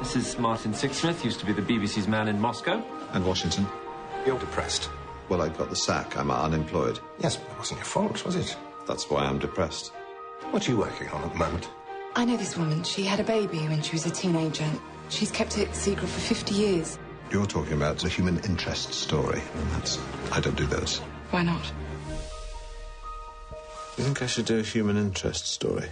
This is Martin Sixsmith, used to be the BBC's man in Moscow. And Washington. You're depressed. Well, I got the sack. I'm unemployed. Yes, but it wasn't your fault, was it? That's why I'm depressed. What are you working on at the moment? I know this woman. She had a baby when she was a teenager. She's kept it secret for 50 years. You're talking about the human interest story, and I don't do those. Why not? You think I should do a human interest story?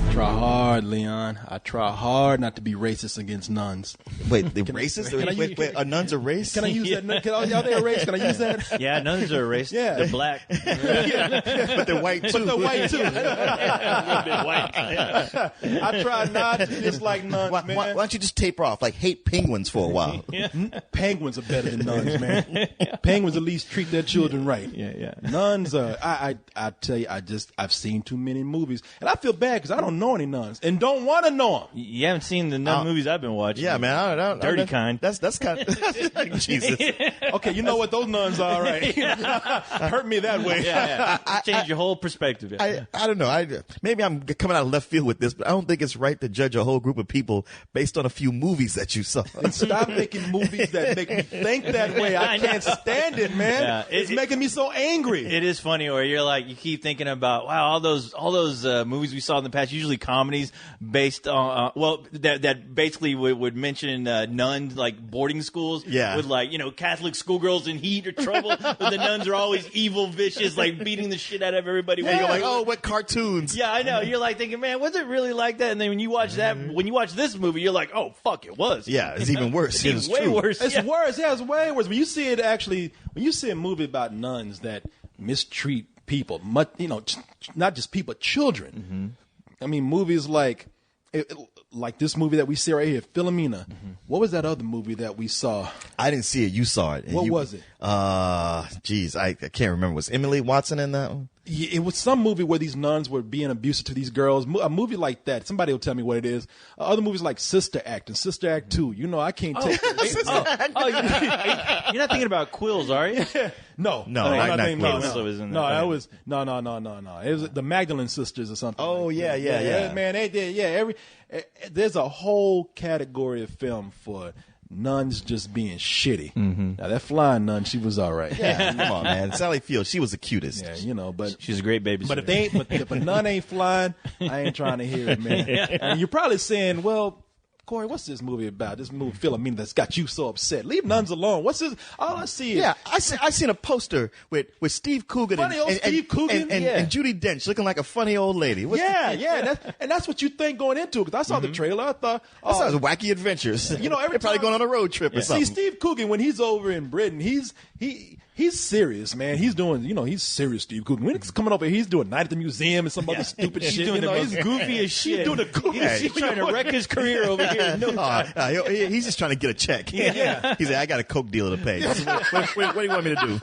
Try hard, Leon. I try hard not to be racist against nuns. Wait, they're racist? Wait, are nuns a race? Can I use that? Are they a race? Can I use that? Yeah, nuns are a race. Yeah. They're black. But they're white, too. But they're white, too. A bit white. I try not to dislike nuns, man. Why don't you just taper off? Like, hate penguins for a while. Penguins are better than nuns, man. Penguins at least treat their children right. Yeah. Nuns are, I tell you, I've seen too many movies. And I feel bad because I don't know any nuns and don't want to know them. You haven't seen the nun movies I've been watching. Yeah, man. I don't, Dirty kind. That's kind of... Jesus. Okay, you know what? Those nuns are, right? Hurt me that way. Yeah. Change your whole perspective. I don't know. Maybe I'm coming out of left field with this, but I don't think it's right to judge a whole group of people based on a few movies that you saw. And stop making movies that make me think that way. I can't stand it, man. Yeah, it's making me so angry. It is funny where you're like, you keep thinking about, wow, all those movies we saw in the past, usually comedies based on, that basically would mention nuns, like boarding schools. Yeah. With like, Catholic schoolgirls in heat or trouble. But the nuns are always evil, vicious, like beating the shit out of everybody. And you're like, oh, what cartoons. Yeah, I know. You're like thinking, man, was it really like that? And then when you watch when you watch this movie, you're like, oh, fuck, it was. Yeah, it's even worse. It's way worse. It's worse. Yeah, it's way worse. When you see a movie about nuns that mistreat people, not just people, children. Mm-hmm. I mean, movies like this movie that we see right here, Philomena. Mm-hmm. What was that other movie that we saw? I didn't see it. You saw it. What was it? Geez, I can't remember. Was Emily Watson in that one? Yeah, it was some movie where these nuns were being abusive to these girls. A movie like that. Somebody will tell me what it is. Other movies like Sister Act and Sister Act 2. I can't take it. You're not thinking about Quills, are you? No. No, I'm not thinking- Quills. So it was in No, there. that was no. It was the Magdalene sisters or something. Oh, like yeah, that. yeah. Man, they did. Yeah, there's a whole category of film for nuns just being shitty. Mm-hmm. Now that flying nun, she was all right. Yeah, come on, man. Sally Field, she was the cutest. Yeah, but She's a great babysitter. but if a nun ain't flying, I ain't trying to hear it, man. And you're probably saying, well, Corey, what's this movie about? This movie, Philomena, that's got you so upset. Leave nuns alone. What's this? All I see is... Yeah, I seen a poster with Steve Coogan Steve Coogan? and Judi Dench looking like a funny old lady. That's what you think going into it. Because I saw the trailer. I thought... That sounds wacky adventures. Every They're probably time- going on a road trip or something. See, Steve Coogan, when he's over in Britain, he's serious, man. He's doing, he's serious, Steve Coogan. When he's coming over here, he's doing Night at the Museum and some other stupid He's shit. doing the most he's goofy as shit. He's doing the goofy He's trying to wreck his career over here. He's just trying to get a check. Yeah. He's like, I got a Coke deal to pay. What do you want me to do?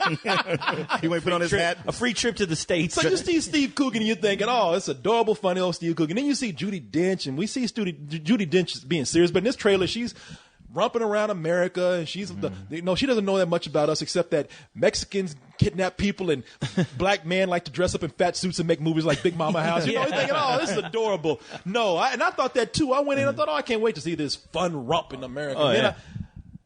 You want to put on his hat? A free trip to the States. So you see Steve Coogan and you're thinking, oh, it's adorable, funny old Steve Coogan. Then you see Judi Dench, and we see Judi Dench being serious. But in this trailer, she's romping around America, and she's she doesn't know that much about us except that Mexicans kidnap people and black men like to dress up in fat suits and make movies like Big Mama House. You're thinking, oh, this is adorable. No, and I thought that too. I went in and thought, oh, I can't wait to see this fun romp in America. Oh, yeah.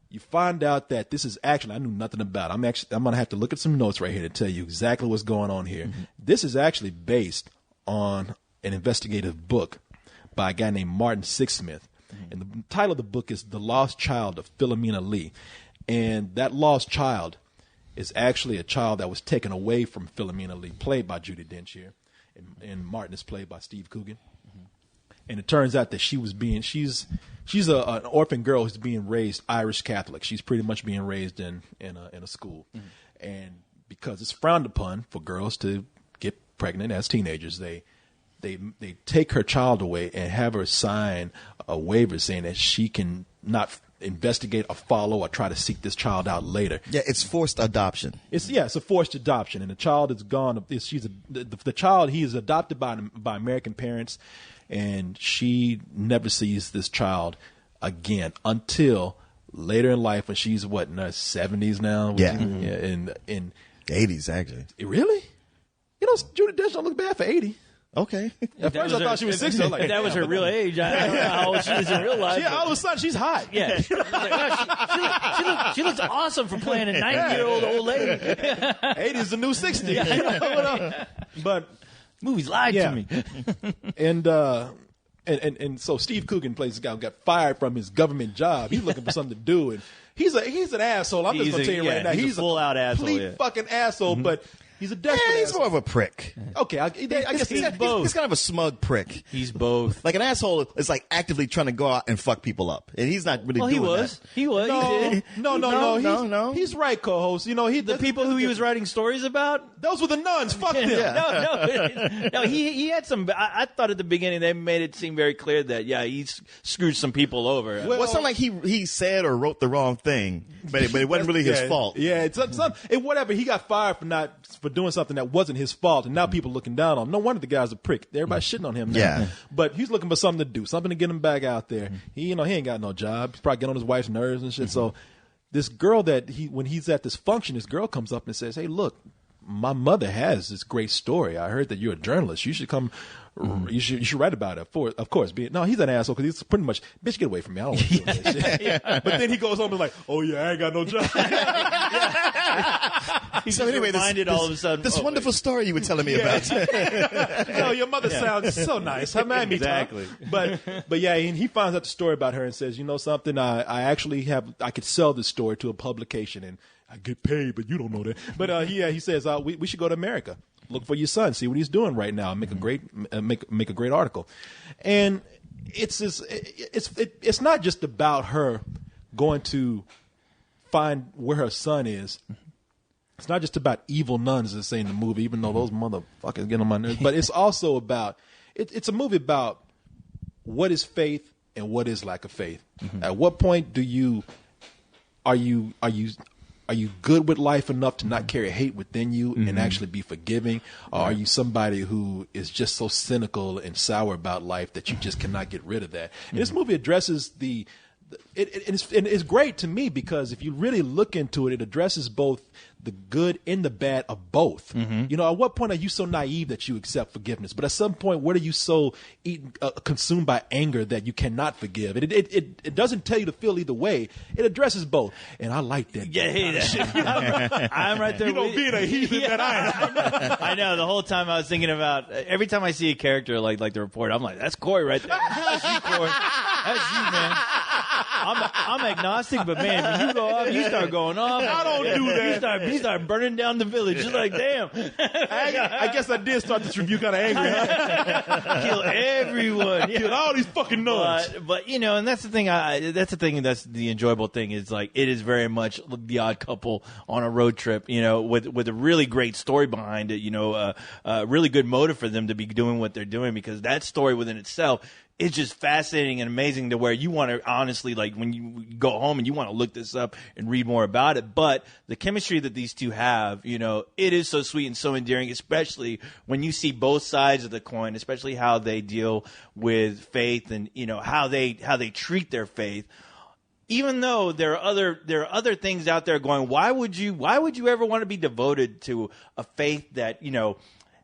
You find out that this is actually, I knew nothing about it. I'm going to have to look at some notes right here to tell you exactly what's going on here. Mm-hmm. This is actually based on an investigative book by a guy named Martin Sixsmith. Mm-hmm. And the title of the book is The Lost Child of Philomena Lee. And that lost child is actually a child that was taken away from Philomena Lee, played by Judi Dench here. And Martin is played by Steve Coogan. Mm-hmm. And it turns out that she's an orphan girl who's being raised Irish Catholic. She's pretty much being raised in a school. Mm-hmm. And because it's frowned upon for girls to get pregnant as teenagers, they take her child away and have her sign a waiver saying that she can not investigate or follow or try to seek this child out later. Yeah, it's forced adoption. It's a forced adoption, and the child is gone. The child, he is adopted by American parents, and she never sees this child again until later in life when she's in her 70s now. Yeah, in 80s actually. Really? Judi Dench don't look bad for 80. Okay. At first, I thought she was 60. I was like, If that was her real age, I don't know how old she is in real life. all of a sudden, she's hot. Yeah. She looks awesome for playing a 90-year-old old lady. 80 is the new 60. But Movies lied to me. And so Steve Coogan plays this guy who got fired from his government job. He's looking for something to do, and he's an asshole. I'm just gonna tell you right now, he's a full-out asshole, complete fucking asshole. But he's a desperate. Yeah, he's asshole. more of a prick. Okay, I guess he's both. He's kind of a smug prick. He's both. Like an asshole is like actively trying to go out and fuck people up, and he's not really Well, doing he was. that. He was. He did. No. He's right, co-host. The people who he was writing stories about. Those were the nuns. Fuck them. No. He had some. I thought at the beginning they made it seem very clear that he screwed some people over. Well, it's not like he said or wrote the wrong thing, but it wasn't really his fault. Yeah, it's whatever. He got fired for doing something that wasn't his fault, and now people looking down on him. No wonder the guy's a prick. Everybody's shitting on him now. Yeah. But he's looking for something to do, something to get him back out there. He ain't got no job. He's probably getting on his wife's nerves and shit. So this girl when he's at this function, this girl comes up and says, "Hey, look, my mother has this great story. I heard that you're a journalist. You should come. You should write about it." Of course. No, he's an asshole because he's pretty much, bitch, get away from me. I don't want to do that shit. But then he goes home and is like, "Oh yeah, I ain't got no job." So anyway, all of a sudden, this wonderful story you were telling me about. Your mother sounds so nice. Her made me exactly. But yeah, and he finds out the story about her and says, "You know something? I actually I could sell this story to a publication and I get paid, but you don't know that." But he says we should go to America, look for your son, see what he's doing right now, and make a great article. And it's not just about her going to find where her son is. It's not just about evil nuns, as they say in the movie, even though those motherfuckers get on my nerves. But it's also about it's a movie about what is faith and what is lack of faith. At what point are you good with life enough to not carry hate within you and actually be forgiving? Or are you somebody who is just so cynical and sour about life that you just cannot get rid of that? And this movie addresses it's great to me because if you really look into it, it addresses both the good and the bad of both. You know, at what point are you so naive that you accept forgiveness? But at some point, what are you so consumed by anger that you cannot forgive? It doesn't tell you to feel either way. It addresses both. And I like that. I'm right there. You know, being a heathen that I am. I know. The whole time I was thinking about, every time I see a character like the report, I'm like, that's Corey right there. That's you, Corey. That's you, man. I'm agnostic, but man, when you go off, you start going off. I don't do that. You start burning down the village. You're like, damn. I guess I did start this review kind of angry. Huh? Kill everyone. Kill all these fucking nuns. But you know, and that's the thing. That's the enjoyable thing. Is like it is very much The Odd Couple on a road trip. You know, with a really great story behind it. You know, a really good motive for them to be doing what they're doing, because that story within itself is just fascinating and amazing to where you want to honestly, like, when you go home and you want to look this up and read more about it. But the chemistry that these two have, you know, it is so sweet and so endearing, especially when you see both sides of the coin, especially how they deal with faith and, you know, how they treat their faith. Even though there are other things out there going, why would you ever want to be devoted to a faith that, you know,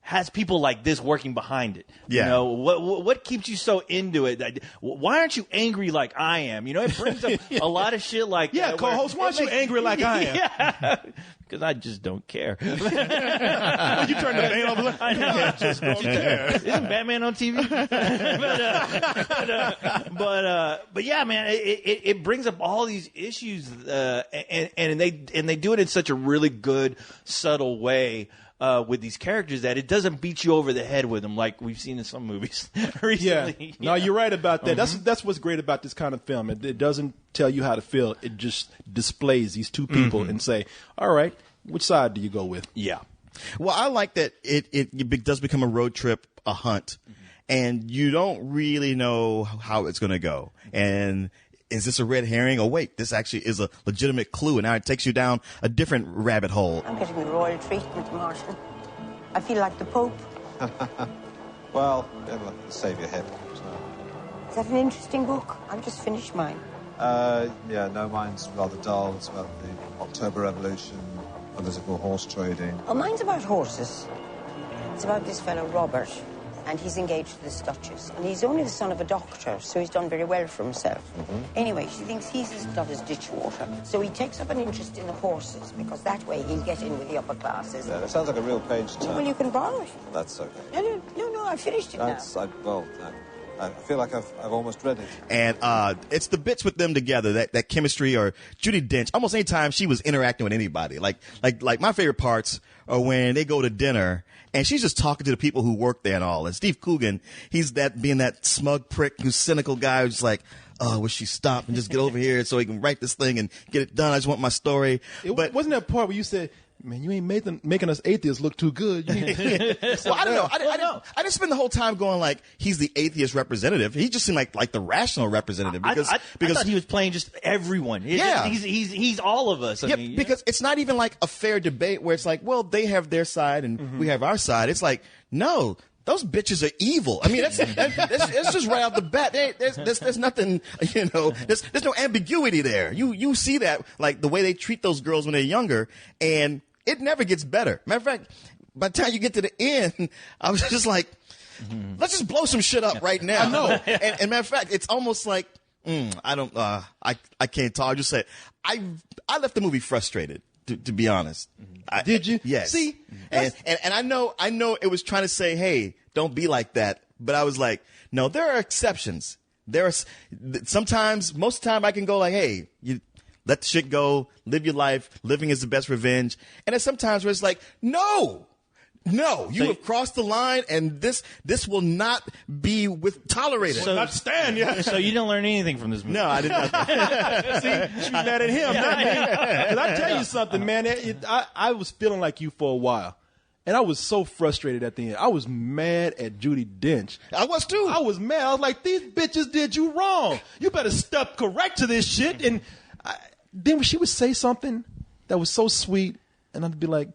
has people like this working behind it? Yeah. You know, what keeps you so into it? Why aren't you angry like I am? You know, it brings up a lot of shit like that. Yeah, co-host, why aren't you angry like I am? Yeah. Because I just don't care. You turn the vein off. I know. I just don't care. Isn't Batman on TV? but yeah, man, it brings up all these issues, and they do it in such a really good, subtle way. With these characters, that it doesn't beat you over the head with them like we've seen in some movies recently. Yeah. No, you're right about that. That's what's great about this kind of film. It doesn't tell you how to feel. It just displays these two people and say, all right, which side do you go with? Yeah. Well, I like that it does become a road trip, a hunt, and you don't really know how it's going to go. And is this a red herring? Oh, wait, this actually is a legitimate clue, and now it takes you down a different rabbit hole. I'm getting the royal treatment, Marshal. I feel like the Pope. Well, it'll save your hip. So. Is that an interesting book? I've just finished mine. Yeah, no, mine's rather dull. It's about the October Revolution, political horse trading. Oh, mine's about horses. It's about this fellow, Robert. and he's engaged to this Duchess. And he's only the son of a doctor, so he's done very well for himself. Anyway, she thinks he's as blood as ditch water. So he takes up an interest in the horses, because that way he'll get in with the upper classes. Yeah, that sounds like a real page turn. Well, you can borrow it. That's okay. No, I finished it now. I feel like I've almost read it. And it's the bits with them together, that chemistry, or Judi Dench. Almost any time she was interacting with anybody, like my favorite parts are when they go to dinner and she's just talking to the people who work there and all. And Steve Coogan, he's being that smug prick, who's cynical guy who's like, oh, will she stop and just get over here so he can write this thing and get it done? I just want my story. But wasn't that part where you said, man, you ain't making us atheists look too good. Well, I don't know. I didn't spend the whole time going like he's the atheist representative. He just seemed like the rational representative because I thought he was playing just everyone. He's all of us. I mean, because it's not even like a fair debate where it's like, well, they have their side and we have our side. It's like, no. Those bitches are evil. I mean, that's just right off the bat. There's nothing, there's no ambiguity there. You see that, like, the way they treat those girls when they're younger, and it never gets better. Matter of fact, by the time you get to the end, I was just like, let's just blow some shit up right now. I know. And matter of fact, it's almost like, I can't talk. I just say, I left the movie frustrated. To be honest. Did you? Yes. See? And I know it was trying to say, hey, don't be like that. But I was like, no, there are exceptions. There are sometimes, most of the time I can go like, hey, you let the shit go, live your life. Living is the best revenge. And there's sometimes where it's like, no, you have crossed the line, and this will not be tolerated. So, not stand, yeah. So you didn't learn anything from this movie? No, I did not. See, she's mad at him, not me. Because I tell you something, man. I was feeling like you for a while, and I was so frustrated at the end. I was mad at Judi Dench. I was too. I was mad. I was like, these bitches did you wrong. You better step correct to this shit. And then she would say something that was so sweet, and I'd be like,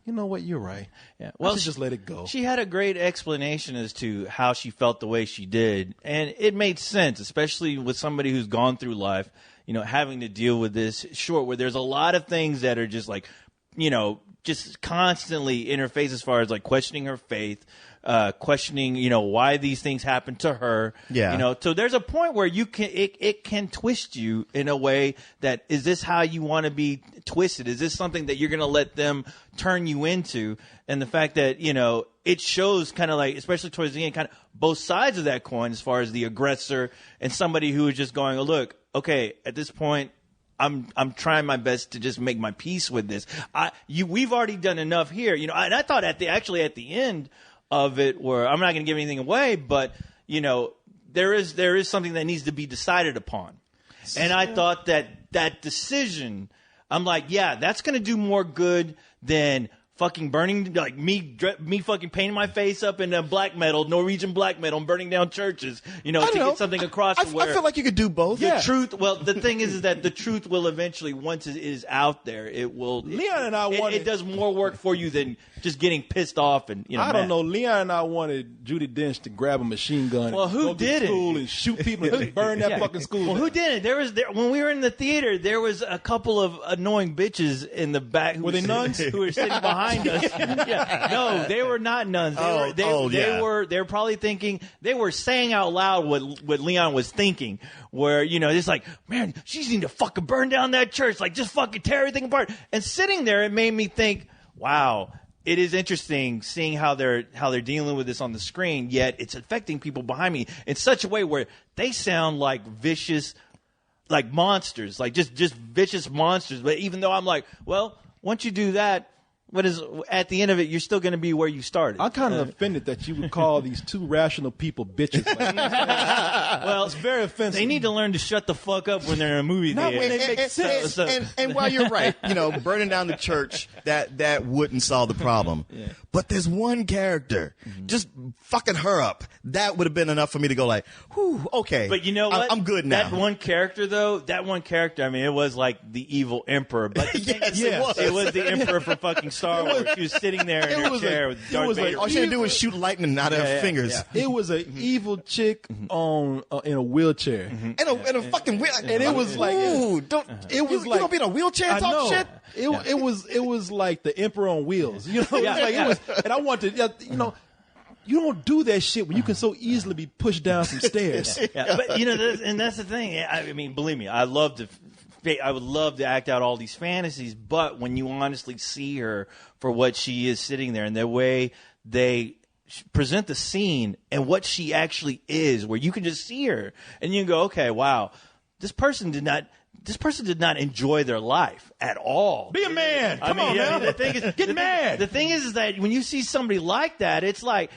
you know what? You're right. Yeah. Well, just let it go. She had a great explanation as to how she felt the way she did, and it made sense, especially with somebody who's gone through life, having to deal with this short, where there's a lot of things that are just like, just constantly interface as far as like questioning her faith, questioning, why these things happen to her. Yeah. So there's a point where it can twist you in a way that, is this how you want to be twisted? Is this something that you're going to let them turn you into? And the fact that, it shows kind of like, especially towards the end, kind of both sides of that coin, as far as the aggressor and somebody who is just going, oh, look, okay, at this point, I'm trying my best to just make my peace with this. We've already done enough here, and I thought at the end of it, where I'm not going to give anything away, but there is something that needs to be decided upon, and I thought that decision, I'm like, yeah, that's going to do more good than fucking burning, like me fucking painting my face up in Norwegian black metal, and burning down churches, to get something across. I feel like you could do both. The truth. Well, the thing is that the truth will eventually, once it is out there, it will. Leon and I wanted. It does more work for you than just getting pissed off and I don't know. Leon and I wanted Judi Dench to grab a machine gun. Well, who go did to school and shoot people and burn that fucking school. Well, who didn't? When we were in the theater, there was a couple of annoying bitches in the back. Were they nuns? Who were sitting behind us? Yeah. No, they were not nuns. They were probably thinking, they were saying out loud what Leon was thinking. Where it's like, man, she need to fucking burn down that church, like just fucking tear everything apart. And sitting there, it made me think, wow. It is interesting seeing how they're dealing with this on the screen, yet it's affecting people behind me in such a way where they sound like vicious, like monsters, like just vicious monsters. But even though I'm like, well, once you do that, at the end of it, you're still going to be where you started. I'm kind of offended that you would call these two rational people bitches. Well, it's very offensive. They need to learn to shut the fuck up when they're in a movie. Not when they make sense. And while you're right, burning down the church, that wouldn't solve the problem. Yeah. But there's one character, just fucking her up. That would have been enough for me to go like, whew, okay. But you know what? I'm good now. That one character, I mean, it was like the evil emperor. But it was the emperor for fucking Star Wars. She was sitting there in her chair with Darth Vader. All she had to do was shoot lightning out of her fingers. Yeah. It was an evil chick in a wheelchair. In a fucking wheelchair. And it was like, ooh, you don't be in a wheelchair and talk shit? It was like the emperor on wheels. It was, and I wanted, You don't do that shit when you can so easily be pushed down some stairs. Yeah, but and that's the thing. I mean, believe me, I would love to act out all these fantasies, but when you honestly see her for what she is sitting there and the way they present the scene and what she actually is, where you can just see her and you can go, okay, wow, this person did not enjoy their life at all. Be a man. Come on, man. man. The thing is, Get mad. The thing is that when you see somebody like that, it's like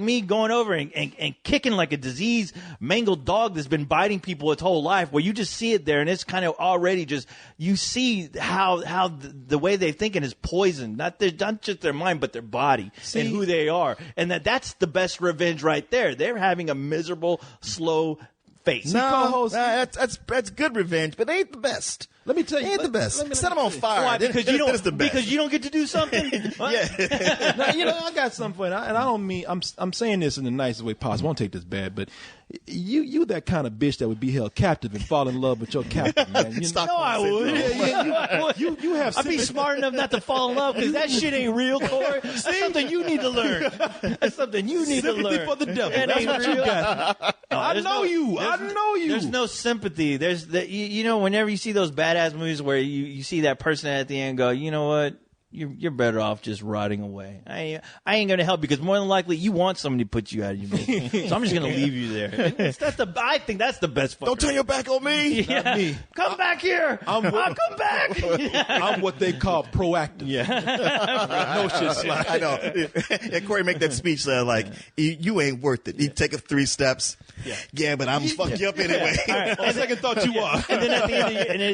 me going over and kicking like a diseased, mangled dog that's been biting people its whole life, where you just see it there and it's kind of already just, you see how the way they're thinking is poisoned, not just their mind, but their body and who they are. And that's the best revenge right there. They're having a miserable, slow face. No, that's good revenge, but they ain't the best. Let me tell you, They ain't the best. Set them on fire. Why? Because you don't get to do something. Yeah. Now, I got something for you, and I don't mean I'm saying this in the nicest way possible. I won't take this bad, but you that kind of bitch that would be held captive and fall in love with your captain, man. No, I would. You have. I'd be smart enough not to fall in love because that shit ain't real, Corey. That's something you need to learn. That's something you need to learn. Sympathy for the devil. That That's ain't what you real. got. I know you. There's no sympathy. There's whenever you see those badass movies where you see that person at the end go, you know what? You're better off just rotting away. I ain't going to help because more than likely you want somebody to put you out of your misery. So I'm just going to leave you there. I think that's the best. Don't turn your back on me. Yeah. Not me. Come back here. I'll come back. I'm what they call proactive. Yeah. No shit slide. I know. And Corey make that speech like, you ain't worth it. You take 3 steps. Yeah, but I'm fuck you up anyway. All right. On second thought, you are. And then at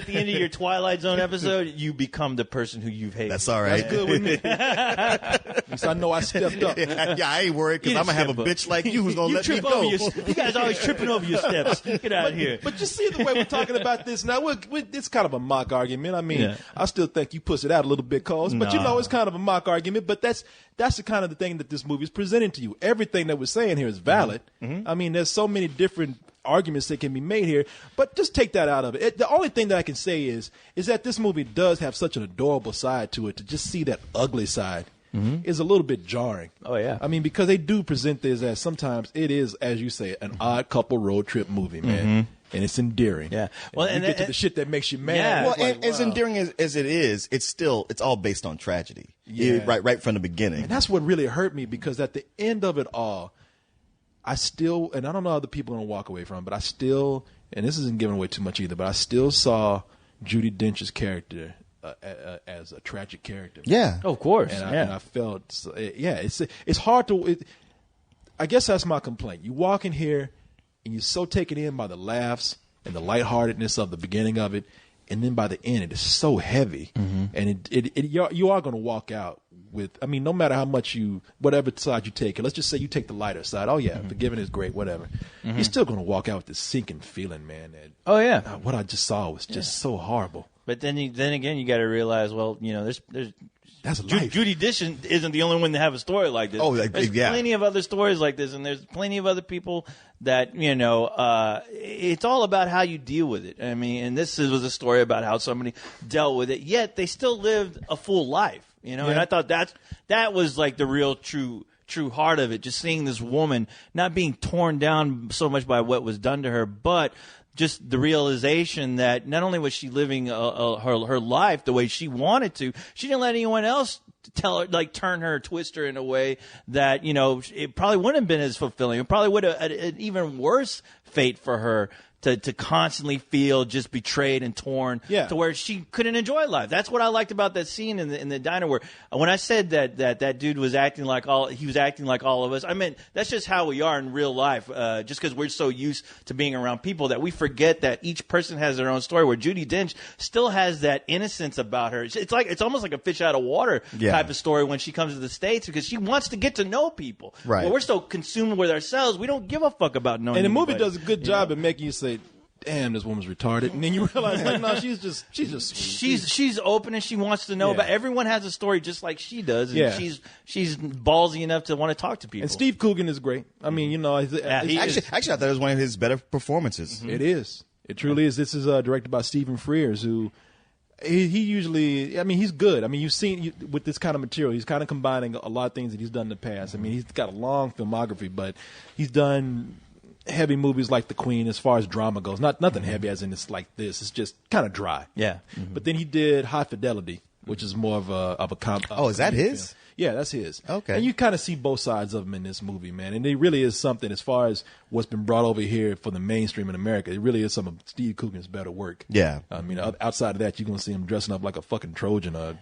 the end of your Twilight Zone episode, you become the person who you've hated. That's all right. That's good with me. At least I know I stepped up. Yeah, I ain't worried because You I'm going to have a step up. bitch like you who's going to let me trip go. over you guys always tripping over your steps. Get out of here. But you see the way we're talking about this now, it's kind of a mock argument. I mean, Yeah. I still think you push it out a little bit, Coles, but Nah. it's kind of a mock argument. But that's the kind of the thing that this movie is presenting to you. Everything that we're saying here is valid. I mean, there's so many different arguments that can be made here, but just take that out of it. The only thing that I can say is that this movie does have such an adorable side to it. To just see that ugly side is a little bit jarring. Oh, yeah. I mean, because they do present this as sometimes it is, as you say, an odd couple road trip movie, man. And it's endearing. Yeah. Well, and you get to the shit that makes you mad. Yeah. Well, it's like, and as wow. endearing as it is, it's all based on tragedy. Yeah. Right from the beginning. And that's what really hurt me, because at the end of it all, I still, and I don't know how other people are going to walk away from it, but I still, and this isn't giving away too much either, but I still saw Judi Dench's character as a tragic character. Yeah. Of course. And I felt, it's hard to, I guess that's my complaint. You walk in here and you're so taken in by the laughs and the lightheartedness of the beginning of it, and then by the end it is so heavy, and you are going to walk out with, I mean, no matter how much whatever side you take, let's just say you take the lighter side. Oh yeah, forgiving is great, whatever. You're still going to walk out with this sinking feeling, man. That, Oh, yeah. what I just saw was just so horrible. But then again, you got to realize, well, there's That's life. Judi Dench isn't the only one to have a story like this. Oh, there's yeah. plenty of other stories like this, and there's plenty of other people that it's all about how you deal with it. I mean, and this was a story about how somebody dealt with it, yet they still lived a full life. And I thought that was like the real true heart of it. Just seeing this woman not being torn down so much by what was done to her, but just the realization that not only was she living her life the way she wanted to, she didn't let anyone else tell her, like, turn her, twist her in a way that, it probably wouldn't have been as fulfilling. It probably would have an even worse fate for her to constantly feel just betrayed and torn, to where she couldn't enjoy life. That's what I liked about that scene in the diner, where when I said that dude was acting like all of us, I meant that's just how we are in real life. Just because we're so used to being around people that we forget that each person has their own story. Where Judi Dench still has that innocence about her. It's almost like a fish out of water type of story when she comes to the States, because she wants to get to know people. Right. But we're so consumed with ourselves, we don't give a fuck about knowing. And the movie anybody. does a good job at making you say, damn, this woman's retarded. And then you realize, like, no, she's open and she wants to know. Yeah. But everyone has a story just like she does, and she's ballsy enough to want to talk to people. And Steve Coogan is great. I mean, Actually, I thought it was one of his better performances. It is. It truly is. This is directed by Stephen Frears, who He usually, I mean, he's good. I mean, you've seen with this kind of material, he's kind of combining a lot of things that he's done in the past. I mean, he's got a long filmography, but he's done heavy movies like The Queen as far as drama goes. Nothing heavy as in it's like this. It's just kind of dry. Yeah. But then he did High Fidelity, which is more of a Oh, is that his? film. Yeah, that's his. Okay. And you kind of see both sides of him in this movie, man. And it really is something as far as what's been brought over here for the mainstream in America. It really is some of Steve Coogan's better work. Yeah. I mean, outside of that, you're going to see him dressing up like a fucking Trojan. Or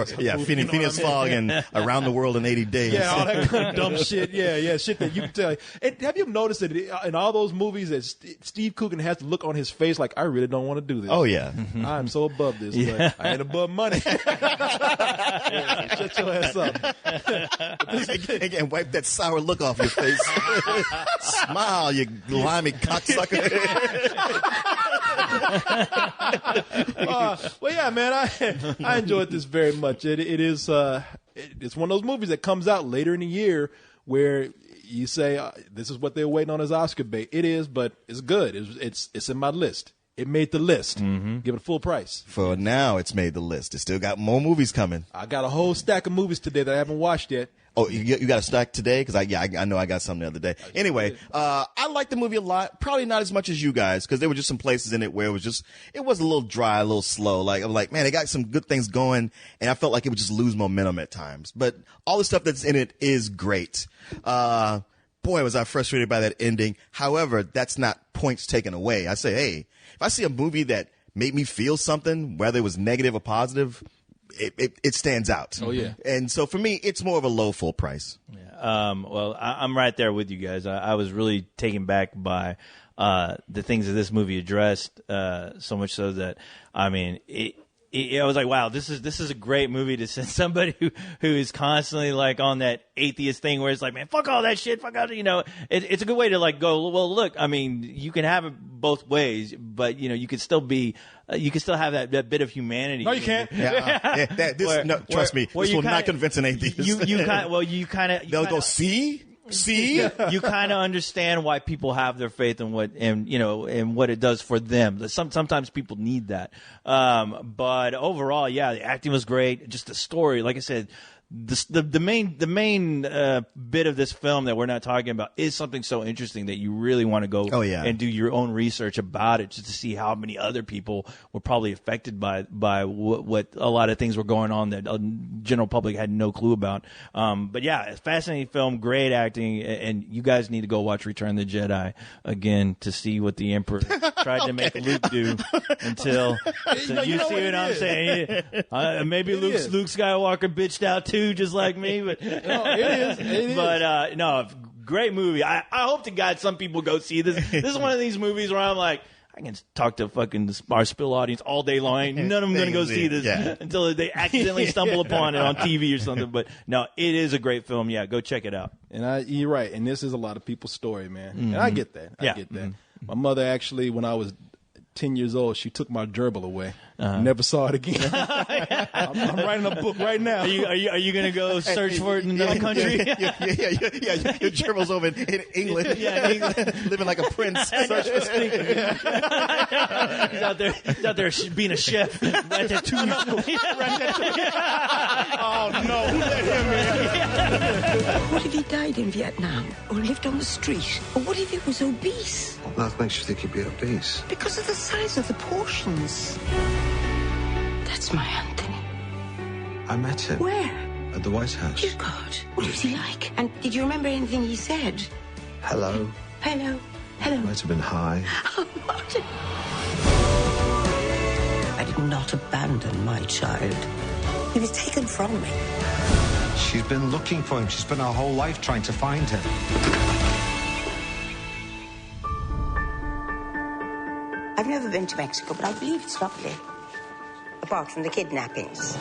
Phineas Fogg and Around the World in 80 Days. Yeah, all that kind of dumb shit. Yeah, shit that you can tell. And have you noticed that in all those movies that Steve Coogan has to look on his face like, I really don't want to do this. Oh, yeah. I'm so above this, but I ain't above money. Yeah, shut your ass up. And wipe that sour look off your face. Smile, you limey cocksucker. Well, yeah, man, I enjoyed this very much. It's one of those movies that comes out later in the year where you say this is what they're waiting on as Oscar bait. It is, but it's good. It's in my list. It made the list. Give it full price. For now, it's made the list. It's still got more movies coming. I got a whole stack of movies today that I haven't watched yet. Oh, you got a stack today? Because I know I got some the other day. Anyway, I liked the movie a lot. Probably not as much as you guys, because there were just some places in it where it was a little dry, a little slow. Like I'm like, man, they got some good things going, and I felt like it would just lose momentum at times. But all the stuff that's in it is great. Boy, was I frustrated by that ending. However, that's not points taken away. I say, hey, if I see a movie that made me feel something, whether it was negative or positive, it stands out. Oh, yeah. And so for me, it's more of a low full price. Yeah. Well, I'm right there with you guys. I was really taken back by the things that this movie addressed, so much so that, I mean, I was like, wow, this is a great movie to send somebody who is constantly like on that atheist thing where it's like, man, fuck all that shit, fuck all, it's a good way to like go, well, look, I mean, you can have it both ways, but you can still be, you can still have that bit of humanity. No, you can't. Trust me, this will not convince an atheist. They'll go, see? You kind of understand why people have their faith and what it does for them. Sometimes people need that. But overall, yeah, the acting was great. Just the story, like I said, the main bit of this film that we're not talking about is something so interesting that you really want to go and do your own research about it, just to see how many other people were probably affected by what a lot of things were going on that the general public had no clue about. But yeah, it's a fascinating film, great acting, and you guys need to go watch Return of the Jedi again to see what the Emperor tried to make Luke do until you see what I'm saying. Maybe Luke Skywalker bitched out too, just like me, but no, it is. But no, great movie. I hope to God some people go see this. This is one of these movies where I'm like, I can talk to fucking our Spill audience all day long. None of them going to go see this until they accidentally stumble upon it on TV or something. But no, it is a great film. Yeah, go check it out. And you're right. And this is a lot of people's story, man. And I get that. I get that. My mother actually, when I was 10 years old, she took my gerbil away. Never saw it again. I'm writing a book right now. Are you going to go search for it in another country? Your gerbil's over in England. Living like a prince. Search for Stinker. He's out there being a chef. Oh no, let him in. What if he died in Vietnam? Or lived on the street? Or what if he was obese? What makes you think he'd be obese? Because of the size of the portions. That's my Anthony. I met him. Where? At the White House. Dear God, what was he like? And did you remember anything he said? Hello. Hello. Hello. Might have been hi. Oh, Martin. I did not abandon my child. He was taken from me. She's been looking for him. She's spent her whole life trying to find him. I've never been to Mexico, but I believe it's lovely. Apart from the kidnappings.